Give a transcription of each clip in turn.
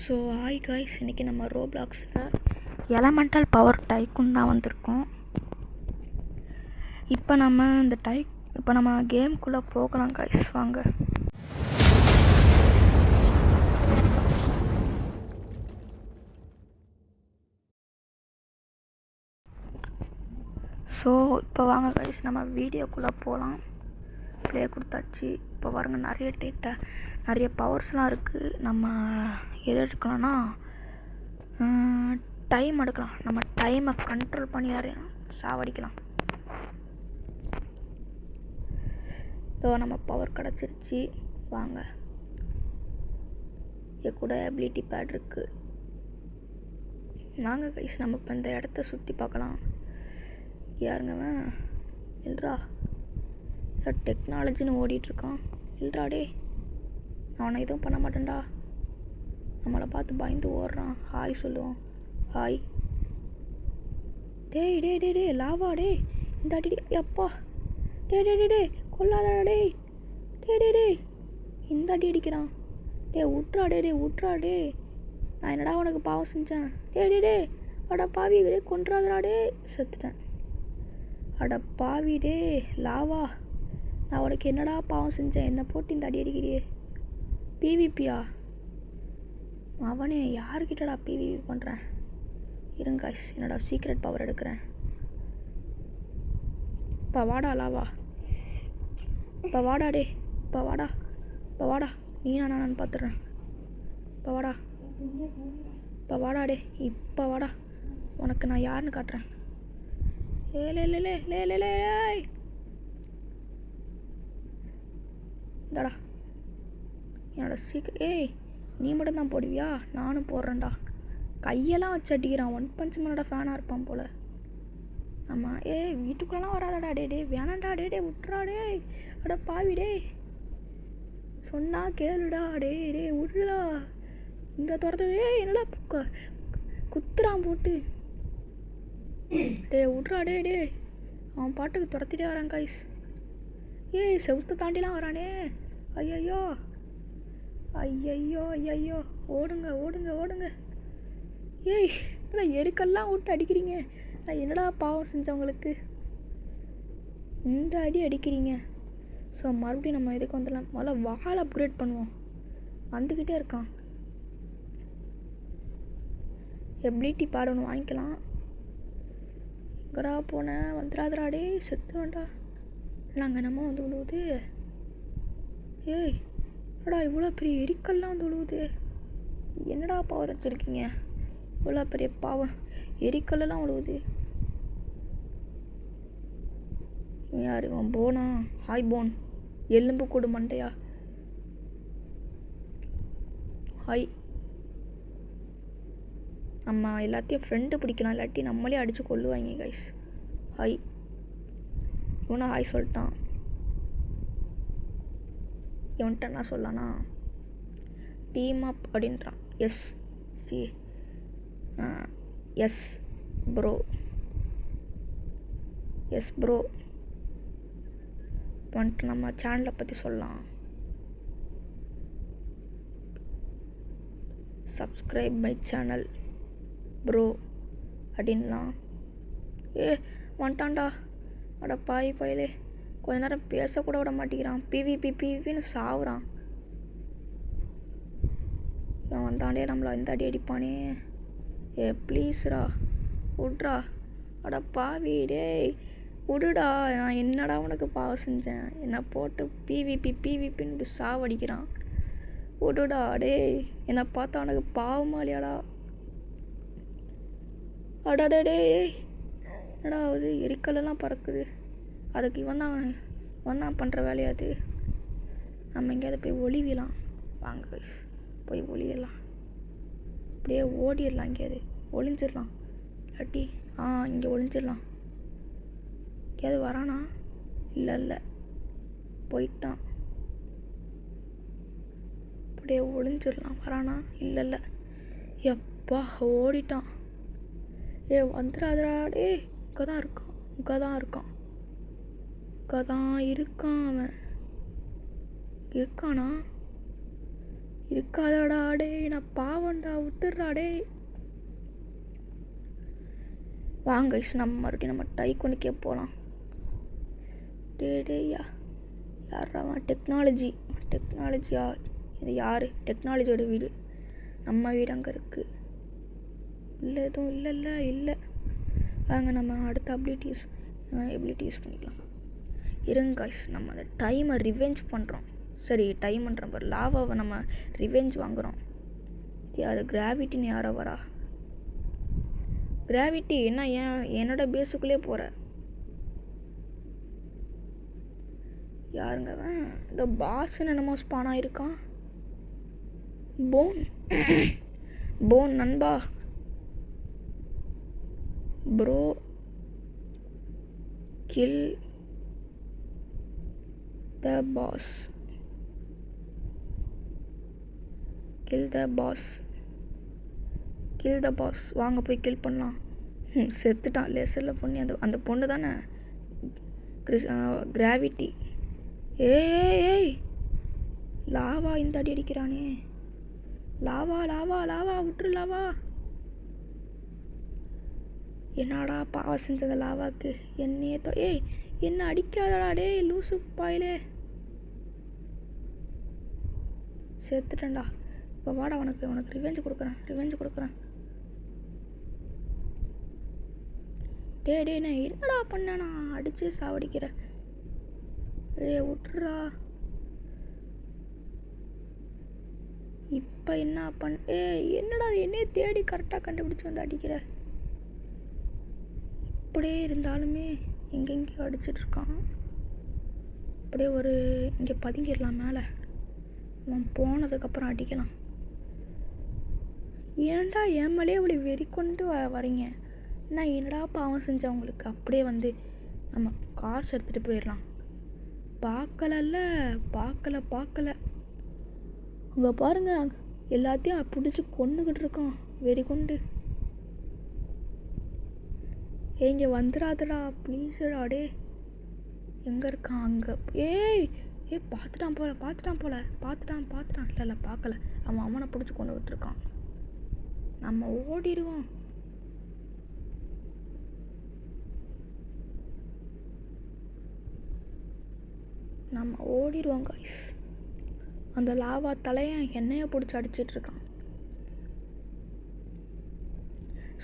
So hi guys, இன்றைக்கி நம்ம ரோப்ளாக்ஸில் elemental power டைக்குன்னு தான் வந்திருக்கோம். இப்போ நம்ம கேம்குள்ளே போகலாம் காய்ஸ், வாங்க. ஸோ இப்போ வாங்க காய்ஸ், நம்ம வீடியோக்குள்ளே போகலாம். ப்ளே கொடுத்தாச்சு. இப்போ பாருங்க, நிறைய பவர்ஸ்லாம் இருக்குது. நம்ம எது எடுக்கலாம்னா டைம் எடுக்கலாம். நம்ம டைமை கண்ட்ரோல் பண்ணி சாவடிக்கலாம். ஸோ நம்ம பவர் கிடச்சிருச்சு. வாங்க, இது கூட எபிலிட்டி பேட் இருக்குது. வாங்க கைஸ், நம்ம இப்போ இந்த இடத்த சுற்றி பார்க்கலாம். யாருங்கவன் இல்லைடா, டெக்னாலஜின்னு ஓடிட்டுருக்கான். இல்லைடா டே, அவனை எதுவும் பண்ண மாட்டேன்டா. நம்மளை பார்த்து பயந்து ஓடுறான். ஹாய் சொல்லுவோம். ஹாய். டேய் டே டே டே லாவா டே, இந்த அடி அப்பா. டே டே டே டே கொல்லாதடா டே. டே டே டே இந்த அடி அடிக்கிறான். டே விட்றா டே டே விட்றா டே. நான் என்னடா உனக்கு பாவம் செஞ்சேன்? டே டே டே அட பாவி டே, கொன்றாதடா டே. செத்துட்டேன். அட பாவி டே லாவா, நான் உனக்கு என்னடா பாவம் செஞ்சேன்? என்னை போட்டு இந்த அடி அடிக்கிறியே. பிவிபியா? அவனே யாருக்கிட்டடா பிவிபி பண்ணுறேன்? இருங்க என்னோட சீக்ரெட் பவர் எடுக்கிறேன். இப்போ வாடா லாவா, இப்போ வாடா டே, இப்போ வாடா நான் பார்த்துட்றேன். இப்போ வாடா டே, இப்போ வாடா, உனக்கு நான் யாருன்னு காட்டுறேன். லே இந்தாடா என்னோட சீக்கிரம். நீ மட்டும் தான் போடுவியா? நானும் போடுறேன்டா. கையெல்லாம் வச்சு அடிக்கிறான். ஒன் பஞ்ச் மேனோட ஃபேனாக இருப்பான் போல். ஆமாம். வீட்டுக்குள்ளலாம் வராதடா டே டே, வேணாண்டா டே டே விட்றா டே. அட பாவி டே, சொன்னா கேளுடா டே டே விட்றா. இந்த துரத்து என்னடா குத்துறான் போட்டு. டே விட்றா டே டே. அவன் பாட்டுக்கு துரத்திட்டே வரான் காய்ஸ். செவுத்தை தாண்டிலாம் வரானே. ஐயையோ ஓடுங்க. எருக்கெல்லாம் விட்டு அடிக்கிறீங்க. நான் என்னடா பாவம் செஞ்சவங்களுக்கு இந்த அடி அடிக்கிறீங்க? ஸோ மறுபடியும் நம்ம இதுக்கு வந்துடலாம். முதல்ல வால் அப்கிரேட் பண்ணுவோம். வந்துக்கிட்டே இருக்கான். எபிலிட்டி பேட் ஒன்று வாங்கிக்கலாம். எங்கடா போனேன்? வந்துடாதராடே, செத்து வேண்டா. இல்லை அங்கே நம்ம வந்து விழுவுது. என்னடா இவ்வளோ பெரிய எரிக்கல்லாம் வந்து விழுவுது? என்னடா பவர் வச்சுருக்கீங்க? இவ்வளோ பெரிய பாவம் எரிக்கல்லாம் விழுவுது. யார் இவன்? போனா? ஹாய் போன், எலும்பு கூடு மண்டையா. ஹாய். நம்ம எல்லாத்தையும் ஃப்ரெண்டு பிடிக்கலாம், இல்லாட்டி நம்மளே அடித்து கொள்ளுவாங்க கைஸ். ஹாய். இவனா ஹாய் சொல்லிட்டான். இவன்ட்ட என்ன சொல்லலான்னா டீம் அப் அப்படின்றான். எஸ் ப்ரோ வந்துட்டு நம்ம சேனலை பற்றி சொல்லலாம். சப்ஸ்கிரைப் மை சேனல் ப்ரோ அப்படின்லாம். வந்துட்டான்டா. அட பாயிலே, கொஞ்ச நேரம் பேசக்கூட விட மாட்டேங்கிறான். பிவிபின்னு சாவுறான். இவன் வந்தாண்டே நம்மளை இந்த அடி அடிப்பானே. ப்ளீஸ்ரா விட்றா. அட பாவி டே விடுடா. நான் என்னடா உனக்கு பாவம் செஞ்சேன்? என்னை போட்டு பிவிபின்னு சாவடிக்கிறான். விடுடா டே. என்னை பார்த்தா உனக்கு பாவமாலியாடா? அடாடே என்னடா அது எரிக்கல்லாம் பறக்குது. அதுக்கு இவன் தான் பண்ணுற வேலையாது. நம்ம எங்கேயாவது போய் ஒளிவிலாம். வாங்க போய் ஒளியலாம். அப்படியே ஓடிடலாம். எங்கேயாவது ஒளிஞ்சிடலாம். இல்லாட்டி இங்கே ஒளிஞ்சிடலாம். எங்கேயாவது வரானா? இல்லை போயிட்டான். அப்படியே ஒளிஞ்சிடலாம். வரானா? இல்லை எப்பா ஓடிட்டான். வந்துடாதடா டே. இங்கே தான் இருக்கான். அவன் இருக்கானா? இருக்காதடா டே, நான் பாவண்டா, விட்டுடுறா டே. வாங்க நம்ம மறுபடியும் நம்ம டைகோனுக்கே போகலாம். டேயா யாரா டெக்னாலஜியா? இது யார்? டெக்னாலஜியோட வீடு. நம்ம வீடு அங்கே இருக்குது. இல்லை எதுவும் இல்லை. வாங்க நம்ம அடுத்த எபிலிட்டி யூஸ் பண்ணிக்கலாம். இருங்க காய்ஸ், நம்ம அந்த டைமை ரிவெஞ்ச் பண்ணுறோம். சரி, டைம் பண்ணுற பாரு, லாவாவை நம்ம ரிவெஞ்ச் வாங்குகிறோம். யார் கிராவிட்டின்னு யாரோ வரா? கிராவிட்டி என்ன என்னோட பேஸுக்குள்ளே போகிற? யாருங்க இந்த பாஸ்ன்னு என்னமோ ஸ்பான் ஆகிருக்கான். போன் நண்பா, ப்ரோ கில் த பாஸ். வாங்க போய் கில் பண்ணலாம். செத்துட்டான் லேசரில் பண்ணி. அந்த பொண்ணு தானே கிராவிட்டி. ஏய் லாவா இந்த அடி அடிக்கிறானே. லாவா விட்டுரு லாவா. என்னடா பாவம் செஞ்சது லாவாக்கு. என்னையே என்ன அடிக்காதடா டே லூசு பாயிலே. செத்துட்டேன்டா. இப்போ வாடா, உனக்கு ரிவெஞ்ச் கொடுக்குறேன். டே நான் என்னடா பண்ணேனா? அடித்து சாவடிக்கிற. விட்டுறா. இப்போ என்ன என்னடா என்னையே தேடி கரெக்டாக கண்டுபிடிச்சி வந்து அடிக்கிற. அப்படியே இருந்தாலுமே எங்கெங்கேயோ அடிச்சிட்ருக்கான். அப்படியே இங்கே பதுங்கிடலாம் மேலே. அவன் போனதுக்கப்புறம் அடிக்கலாம். ஏன்டா என் மேலே இப்படி வெறி கொண்டு வரீங்க? நான் என்னடா பாவம் செஞ்சவங்களுக்கு? அப்படியே வந்து நம்ம காசு எடுத்துகிட்டு போயிடலாம். பார்க்கல. அங்கே பாருங்க, எல்லாத்தையும் பிடிச்சி கொண்டுக்கிட்டு இருக்கான் வெறி கொண்டு. இங்கே வந்துடாதடா ப்ளீஸ்டா டே. எங்கே இருக்கான்? அங்கே பார்த்துட்டான் போல. இல்லை பார்க்கல. அவனை பிடிச்சி கொண்டு விட்டுருக்கான். நம்ம ஓடிடுவோம். காய்ஸ். அந்த லாவா தலையன் என்னையை பிடிச்சி அடிச்சிட்ருக்கான்.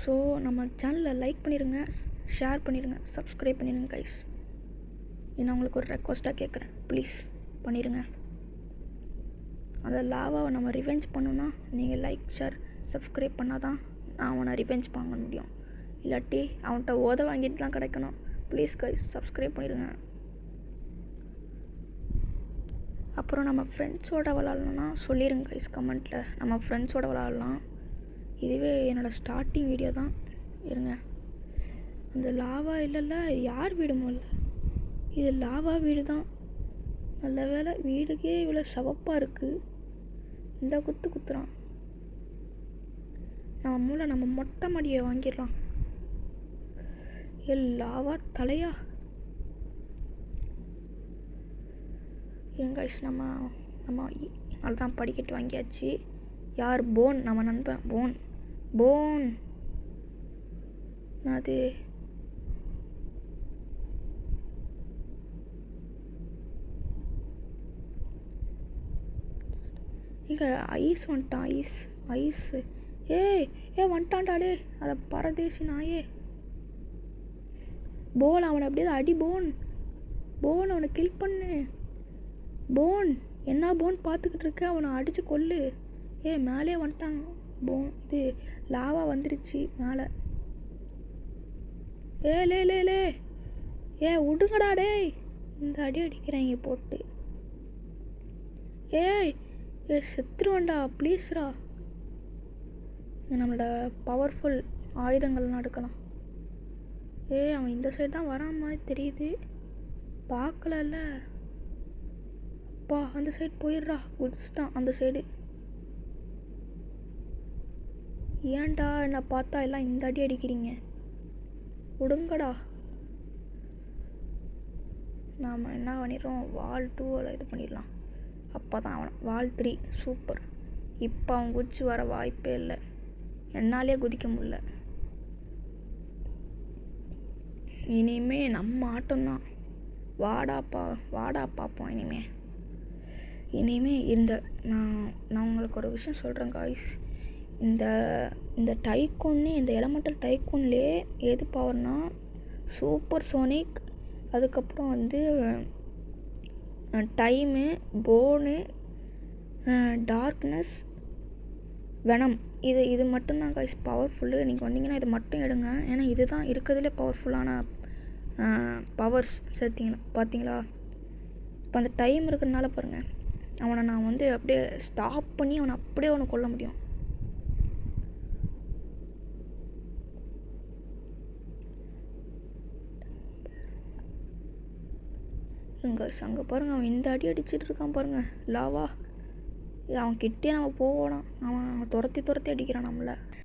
ஸோ நம்ம சேனலை லைக் பண்ணிடுங்க, ஷேர் பண்ணிடுங்க, சப்ஸ்கிரைப் பண்ணிடுங்க கைஸ். நான் உங்களுக்கு ஒரு ரெக்வஸ்ட்டாக கேட்குறேன், ப்ளீஸ் பண்ணிடுங்க. அந்த லாவாவை நம்ம ரிவெஞ்ச் பண்ணோன்னா நீங்கள் லைக், ஷேர், சப்ஸ்கிரைப் பண்ணால் தான் நான் அவனை ரிவெஞ்ச் பண்ண முடியும். இல்லாட்டி அவன்கிட்ட வாங்கிட்டு தான் கிடைக்கணும். ப்ளீஸ் கைஸ் சப்ஸ்கிரைப் பண்ணிடுங்க. அப்புறம் நம்ம ஃப்ரெண்ட்ஸோடு விளாட்லன்னா சொல்லிடுங்க கைஸ் கமெண்ட்டில். நம்ம ஃப்ரெண்ட்ஸோடு விளாட்லாம். இதுவே என்னோடய ஸ்டார்டிங் வீடியோ தான். இருங்க, அந்த லாவா இல்லைல்ல, யார் வீடு முதல்ல? இது லாவா வீடு தான். நல்ல வேலை வீடுக்கே இவ்வளோ சவப்பாக இருக்குது. இந்த குத்துறான். நம்ம மொட்டை மாடியை வாங்கிடலாம். லாவா தலையா? கைஸ் நம்ம அதுதான் படிக்கட்டு வாங்கியாச்சு. யார்? போன், நம்ம நண்பன் போன். அது இங்கே ஐஸ் வந்துட்டான். ஐஸ் வந்துட்டான்டாடே. அதை பரதேசி நாயே. போன் அவனை அப்படியே அடி. போன் அவனை கில் பண்ணு. போன் என்ன போன் பார்த்துக்கிட்டு இருக்க? அவனை அடித்து கொல்லு. மேலே வந்துட்டாங்க போன். இது லாவா வந்துருச்சு மேலே. லே விடுங்கடா டே. இந்த அடி அடிக்கிறாங்க போட்டு. செத்துருவான்டா ப்ளீஸ்ரா. நம்மளோட பவர்ஃபுல் ஆயுதங்கள்லாம் எடுக்கலாம். அவன் இந்த சைடு தான் வரான் மாதிரி தெரியுது. பார்க்கலல்ல. அந்த சைடு போயிடுறா. குதிச்சுட்டான் அந்த சைடு. ஏன்டா என்ன பார்த்தா எல்லாம் இந்த அடி அடிக்கிறீங்க? விடுங்கடா. நாம் என்ன பண்ணிடுறோம், வால் 2 இது பண்ணிடலாம். அப்போ தான் அவன் வால் 3 சூப்பர். இப்போ அவன் குதிச்சு வர வாய்ப்பே இல்லை. என்னாலே குதிக்க முடியல. இனிமே நம்ம ஆட்டம்தான். வாடா பார்ப்போம். இனிமே நான் உங்களுக்கு ஒரு விஷயம் சொல்கிறேன் காய்ஸ். இந்த டைக்கூன்னு, இந்த எலமெண்டல் டைக்கூன்லேயே எது பவர்னா சூப்பர் சோனிக், அதுக்கப்புறம் வந்து டைமு, போனு, டார்க்னஸ், வெனம். இது மட்டும்தான் காய்ஸ் பவர்ஃபுல்லு. நீங்கள் வந்தீங்கன்னா இது மட்டும் எடுங்க. ஏன்னா இதுதான் இருக்கிறதுலே பவர்ஃபுல்லான பவர்ஸ். பார்த்தீங்களா? இப்போ அந்த டைம் இருக்கிறதுனால பாருங்கள், அவனை நான் வந்து அப்படியே ஸ்டாப் பண்ணி அவனை கொல்ல முடியும். அங்கே பாருங்கள், அவன் இந்த அடி அடிச்சிட்டு இருக்கான் பாருங்கள். லாவா அவன் கிட்டே நம்ம போகணும். அவன் துரத்தி அடிக்கிறான் நம்மளை.